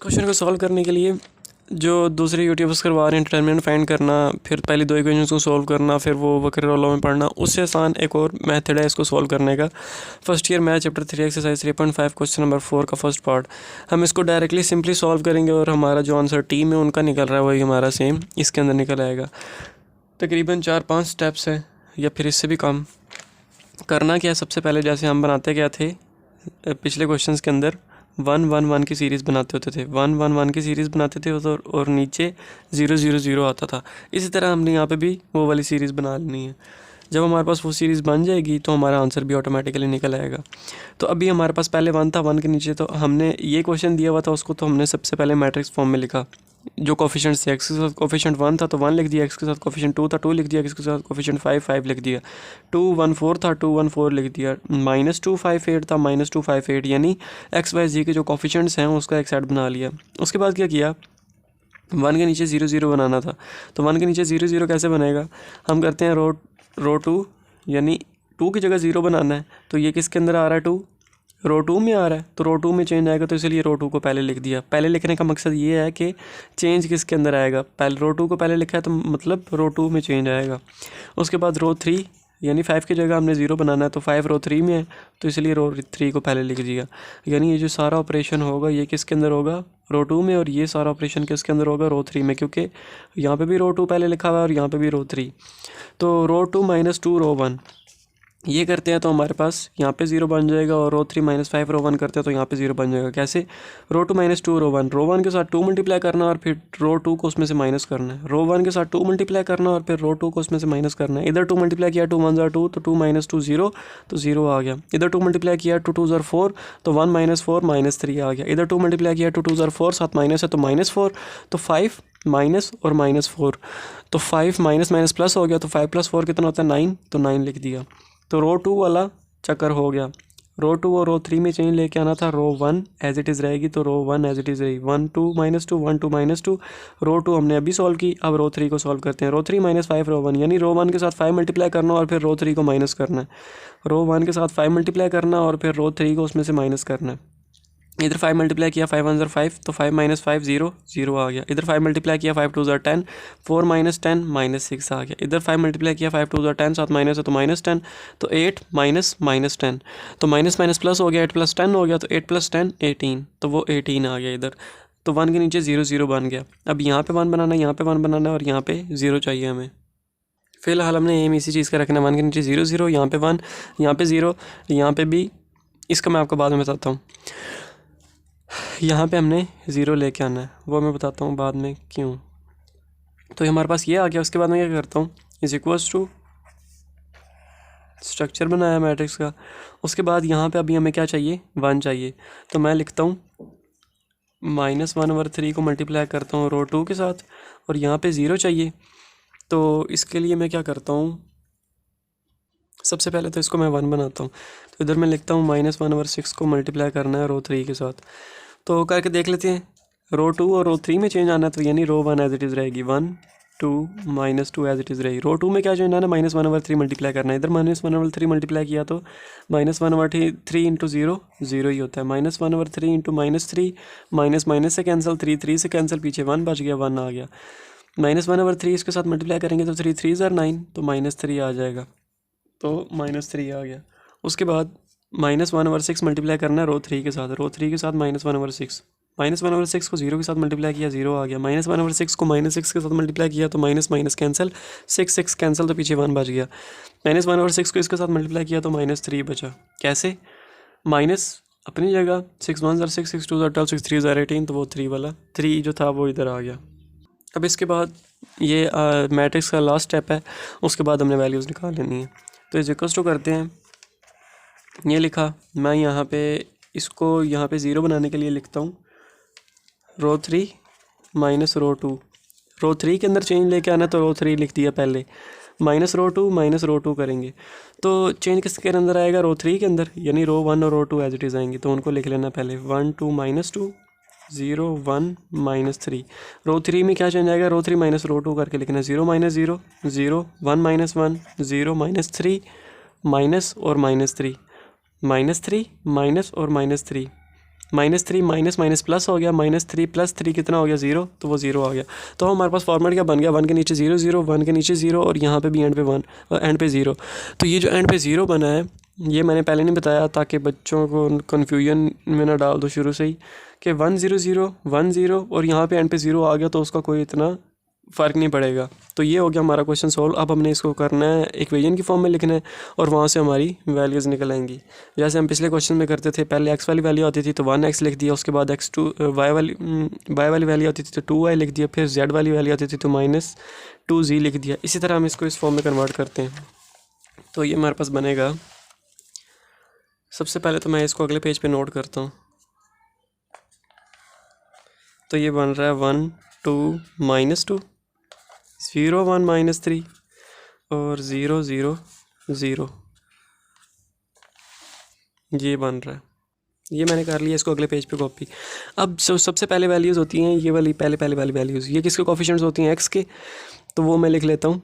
Question को solve करने के लिए जो दूसरे यूट्यूबर्स करवा रहे हैं डिटरमिनेंट फाइंड करना, फिर पहले दो इक्वेशंस को सॉल्व करना, फिर वो वक्र लॉ में पढ़ना, उससे आसान एक और मेथड है इसको सॉल्व करने का। First year math chapter 3 exercise 3.5 question number 4 का फर्स्ट पार्ट। हम इसको डायरेक्टली सिंपली सॉल्व करेंगे और हमारा जो आंसर टीम है उनका निकल रहा है वही हमारा सेम इसके अंदर निकल आएगा। तकरीबन 4-5 स्टेप्स हैं या फिर इससे भी कम। करना क्या है, सबसे पहले जैसे हम बनाते क्या थे पिछले क्वेश्चंस के अंदर 1-1-1 की सीरीज़ बनाते होते थे, 1-1-1 की सीरीज़ बनाते थे और नीचे 0-0-0 आता था। इसी तरह हमने यहाँ पे भी वो वाली सीरीज़ बना लेनी है। जब हमारे पास वो सीरीज़ बन जाएगी तो हमारा आंसर भी ऑटोमेटिकली निकल आएगा। तो अभी हमारे पास पहले 1 था, 1 के नीचे तो हमने ये क्वेश्चन दिया हुआ था उसको तो हमने सबसे पहले मैट्रिक्स फॉर्म में लिखा। जो कोफिशिएंट थे, एक्स के साथ कोफिशिएंट 1 था तो 1 लिख दिया, एक्स के साथ कोफिशिएंट 2 था 2 लिख दिया, एक्स के साथ कोफिशिएंट 5 लिख दिया, 2 1 4 था 2 1 4 लिख दिया, -2 5 8 था -2 5 8, यानी एक्स वाई जी के जो कोफिशिएंट्स हैं उसका एक सेट बना लिया। उसके बाद क्या किया, 1 के नीचे 0-0 बनाना था तो 1 के नीचे 0-0 कैसे बनेगा, हम करते हैं रो 2 यानी 2 की जगह 0 बनाना है तो ये किसके अंदर आ रहा है, 2 रो 2 में आ रहा है तो रो 2 में चेंज आएगा तो इसलिए रो 2 को पहले लिख दिया। पहले लिखने का मकसद ये है कि चेंज किसके अंदर आएगा, पहले रो 2 को पहले लिखा है तो मतलब रो 2 में चेंज आएगा। उसके बाद रो 3 यानी 5 की जगह हमने 0 बनाना है तो 5 रो 3 में है तो इसलिए रो 3 को पहले लिख दिया। यानी ये जो सारा ऑपरेशन होगा ये किसके अंदर होगा, रो 2 में, और ये सारा ऑपरेशन किसके अंदर होगा, रो 3 में, क्योंकि यहाँ पे भी रो 2 पहले लिखा हुआ है और यहाँ पे भी रो 3। तो रो 2 -2 रो 1 ये करते हैं तो हमारे पास यहाँ पे 0 बन जाएगा, और रो 3 -5 रो 1 करते हैं तो यहाँ पे 0 बन जाएगा। कैसे, रो 2 -2 रो 1 के साथ 2 मल्टीप्लाई करना और फिर रो 2 को उसमें से माइनस करना है, रो 1 के साथ 2 मल्टीप्लाई करना और फिर रो 2 को उसमें से माइनस करना है। इधर 2 मल्टीप्लाई किया 2 1 2 तो 2 -2 0 तो 0 आ गया। इधर 2 मल्टीप्लाई किया 2 2 4 तो 1 -4 -3 आ गया। इधर 2 मल्टीप्लाई किया 2 2 4 साथ माइनस है तो -4 तो 5 माइनस और -4 तो 5 माइनस प्लस हो गया तो 5 + 4 कितना होता है 9 तो 9 लिख दिया। तो रो 2 वाला चक्कर हो गया। रो 2 और रो 3 में चेंज लेके आना था, रो 1 एज इट इज़ रहेगी तो रो 1 एज इट इज़ रहेगी, 1 2 -2 1 2 -2। रो 2 हमने अभी सॉल्व की, अब रो 3 को सॉल्व करते हैं। रो 3 -5 रो 1 यानी रो 1 के साथ 5 मल्टीप्लाई करना और फिर रो 3 को माइनस करना है, रो 1 के साथ 5 मल्टीप्लाई करना और फिर रो 3 को उसमें से माइनस करना है। इधर 5 मल्टीप्लाई किया 5 1 5 तो 5 -5 0 0 आ गया। इधर 5 मल्टीप्लाई किया 5 2 10 4 -10 -6 आ गया। इधर 5 मल्टीप्लाई किया 5 2 10 साथ माइनस है तो -10 तो 8 -10 तो माइनस प्लस हो गया, 8 + 10 हो गया तो 8 + 10 18 तो वो 18 आ गया इधर। तो 1 के नीचे 0 0 बन गया। अब यहाँ पे 1 बनाना है, यहाँ पे 1 बनाना है और यहाँ पे 0 चाहिए हमें। फिलहाल हमने एम इसी चीज़ का रखना है, 1 के नीचे 0 0, यहाँ पे 1, यहाँ पे 0, यहाँ पे भी। इसका मैं आपको बाद में बताता हूँ। यहाँ पे हमने 0 लेके आना है, वो मैं बताता हूँ बाद में क्यों। तो हमारे पास ये आ गया। उसके बाद मैं क्या करता हूँ, इज इक्वल्स टू स्ट्रक्चर बनाया मैट्रिक्स का। उसके बाद यहाँ पे अभी हमें क्या चाहिए, 1 चाहिए तो मैं लिखता हूँ -1/3 को मल्टीप्लाई करता हूँ रो 2 के साथ, और यहाँ पे 0 चाहिए। तो इसके लिए मैं क्या करता हूँ, सबसे पहले तो इसको मैं 1 बनाता हूँ। तो इधर मैं लिखता हूँ -1/6 को मल्टीप्लाई करना है रो 3 के साथ। तो करके देख लेते हैं, रो 2 और रो 3 में चेंज आना है तो यानी रो 1 एज इट इज़ रहेगी, 1 2 -2 एज इट इज़ रहेगी। रो 2 में क्या चेंज आना है, -1/3 मल्टीप्लाई करना है। इधर -1/3 मल्टीप्लाई किया तो -1/3 इंटू 0 0 ही होता है, -1/3 इंटू -3 माइनस से कैंसिल, 3 से कैंसिल, पीछे 1 बच गया, 1 आ गया। -1/3 इसके साथ मल्टीप्लाई करेंगे तो 3 3 9 तो -3 आ जाएगा, तो -3 आ गया। उसके बाद -1/6 मल्टीप्लाई करना है रो 3 के साथ, रो 3 के साथ -1/6 को 0 के साथ मल्टीप्लाई किया, 0 आ गया। -1/6 को -6 के साथ मल्टीप्लाई किया तो माइनस कैंसिल, 6 कैंसिल तो पीछे 1 बच गया। -1/6 को इसके साथ मल्टीप्लाई किया तो -3 बचा। कैसे, माइनस अपनी जगह, 6 1 6 6 2 12 6 3 18 तो वो 3 वाला 3 जो था वो इधर आ गया। अब इसके बाद ये मैट्रिक्स का लास्ट स्टेप है, उसके बाद हमने वैल्यूज़ निकाल लेनी है। तो इस इक्वल्स टू करते हैं, ये लिखा मैं यहाँ पे, इसको यहाँ पे 0 बनाने के लिए लिखता हूँ रो 3 माइनस रो 2। रो 3 के अंदर चेंज लेके आना तो रो 3 लिख दिया पहले, माइनस रो 2 करेंगे तो चेंज किसके अंदर आएगा, रो 3 के अंदर, यानी रो 1 और रो 2 एज इट इज़ आएंगे। तो उनको लिख लेना पहले, 1 2 -2 0 1 -3। रो 3 में क्या चेंज आएगा, रो 3 माइनस रो 2 करके लिखना, 0 -0 0 1 -1 0 -3 माइनस और -3 -3 माइनस और -3 -3 माइनस माइनस प्लस हो गया, -3 + 3 कितना हो गया 0, तो वो 0 आ गया। तो हमारे पास फॉर्मेट क्या बन गया, 1 के नीचे 0 0, 1 के नीचे 0 और यहाँ पे भी एंड पे 1 और एंड पे 0। तो ये जो एंड पे 0 बना है ये मैंने पहले नहीं बताया ताकि बच्चों को कन्फ्यूजन में ना डाल दो शुरू से ही कि 1 0 0 1 0 और यहाँ पे एंड पे 0 आ गया तो उसका कोई इतना फ़र्क नहीं पड़ेगा। तो ये हो गया हमारा क्वेश्चन सोल्व। अब हमने इसको करना है इक्वेशन की फॉर्म में लिखना है और वहाँ से हमारी वैल्यूज़ निकल आएंगी। जैसे हम पिछले क्वेश्चन में करते थे, पहले x वाली वैल्यू आती थी तो 1x लिख दिया, उसके बाद y वाली वैल्यू आती थी तो 2y लिख दिया, फिर z वाली वैल्यू आती थी तो -2z लिख दिया। इसी तरह हम इसको इस फॉर्म में कन्वर्ट करते हैं। तो ये हमारे पास बनेगा, सबसे पहले तो मैं इसको अगले पेज पे नोट करता हूँ। तो ये बन रहा है 1 2 -2 0 1 -3 और 0 0 0, ये बन रहा है। ये मैंने कर लिया, इसको अगले पेज पे कॉपी। अब सबसे पहले वैल्यूज़ होती हैं ये वाली, पहले वाली वैल्यूज़, ये किसके कोफिशिएंट्स होती हैं x के, तो वो मैं लिख लेता हूँ।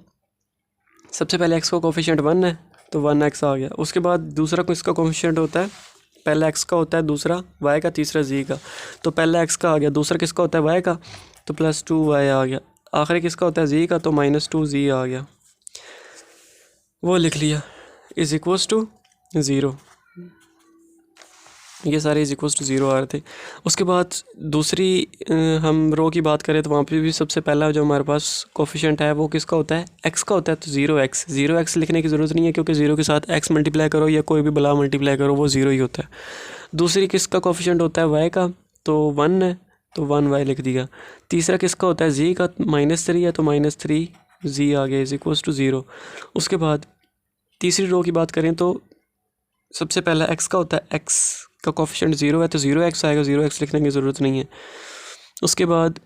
सबसे पहले x का कोफिशिएंट 1 है तो 1x आ गया। उसके बाद दूसरा किसका कोफिशिएंट होता है, पहला x का होता है, दूसरा y का, तीसरा z का। तो पहला x का आ गया, दूसरा किसका होता है y का, तो +2y आ गया। आखिरी किसका होता है z का, तो -2z आ गया। वो लिख लिया इज़ इक्वल्स टू 0। ये सारे इज़ इक्वल्स टू 0 आ रहे थे। उसके बाद दूसरी हम रो की बात करें तो वहाँ पे भी सबसे पहला जो हमारे पास कोफिशिएंट है वो किसका होता है, x का होता है। तो 0x लिखने की ज़रूरत नहीं है क्योंकि 0 के साथ x मल्टीप्लाई करो या कोई भी बला मल्टीप्लाई करो वो 0 ही होता है। दूसरी किसका कोफिशिएंट होता है, y का, तो 1 है तो 1y लिख दिया। तीसरा किसका होता है, z का, -3 है तो -3z आ गया इज़ इक्वल्स टू 0। उसके बाद तीसरी रो की बात करें तो सबसे पहला x का होता है, x का कोफिशिएंट 0 है तो 0x आएगा, 0x लिखने की ज़रूरत नहीं है। उसके बाद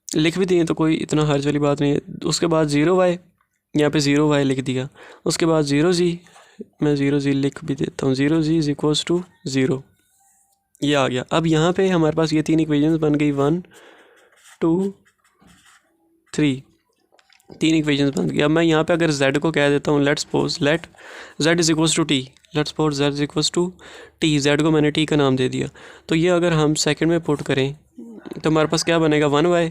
लिख भी दिए तो कोई इतना हर्ज वाली बात नहीं है। उसके बाद 0y, यहाँ पे 0y लिख दिया। उसके बाद 0z, मैं 0z लिख भी देता हूँ, 0z इज़ इक्वल्स टू 0, ये आ गया। अब यहाँ पे हमारे पास ये 3 इक्वेशंस बन गई, 1 2 3, 3 इक्वेशंस बन गई। अब मैं यहाँ पे अगर z को कह देता हूँ, let z is equals to t, let's suppose z is equals to t, z को मैंने t का नाम दे दिया। तो ये अगर हम सेकंड में पुट करें तो हमारे पास क्या बनेगा, 1y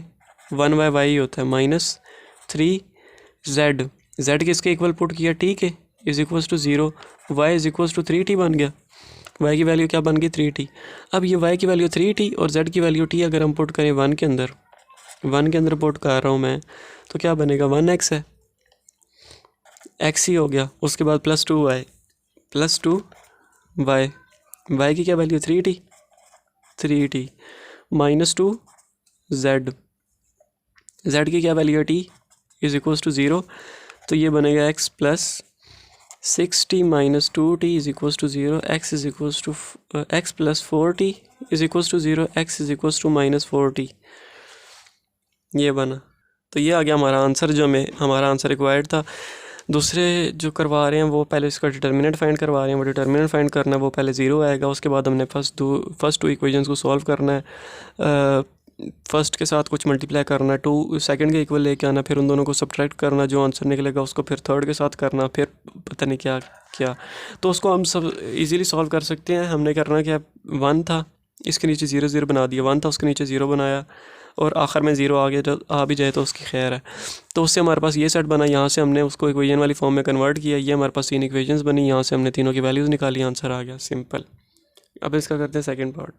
y होता है, -3z, z किसके इक्वल पुट किया, t के, is equals to 0, y is equals to 3t बन गया। y की वैल्यू क्या बन गई, 3t। अब ये y की वैल्यू 3t और z की वैल्यू t अगर हम पुट करें 1 के अंदर पुट कर रहा हूँ मैं, तो क्या बनेगा, 1x है, x ही हो गया। उसके बाद +2y y की क्या वैल्यू, 3t -2z, z की क्या वैल्यू है, t इज़ इक्वल्स टू 0। तो ये बनेगा x + 6t - 2t is equals to 0, x is equals to x + 4t is equals to 0, x is equals to -4t, ये बना। तो ये आ गया हमारा आंसर, जो हमारा आंसर रिक्वायर्ड था। दूसरे जो करवा रहे हैं वो पहले इसका डिटर्मिनेंट फाइंड करवा रहे हैं, वो डिटर्मिनेंट फाइंड करना है, वो पहले 0 आएगा। उसके बाद हमने फर्स्ट 2 इक्वेशंस को सॉल्व करना है, फर्स्ट के साथ कुछ मल्टीप्लाई करना है, 2 सेकंड के इक्वल लेके आना, फिर उन दोनों को सब्ट्रैक्ट करना, जो आंसर निकलेगा उसको फिर थर्ड के साथ करना, फिर पता नहीं क्या। तो उसको हम सब इजीली सॉल्व कर सकते हैं। हमने करना क्या, 1 था इसके नीचे 0 0 बना दिया, 1 था उसके नीचे 0 बनाया और आखिर में 0 आ गया, जो आ भी जाए तो उसकी खैर है। तो उससे हमारे पास ये सेट बना, यहाँ से हमने उसको इक्वेशन वाली फॉर्म में कन्वर्ट किया, ये हमारे पास 3 इक्वेशंस बनी, यहाँ से हमने तीनों की वैल्यूज़ निकाली, आंसर आ गया, सिंपल। अब इसका करते हैं सेकंड पार्ट।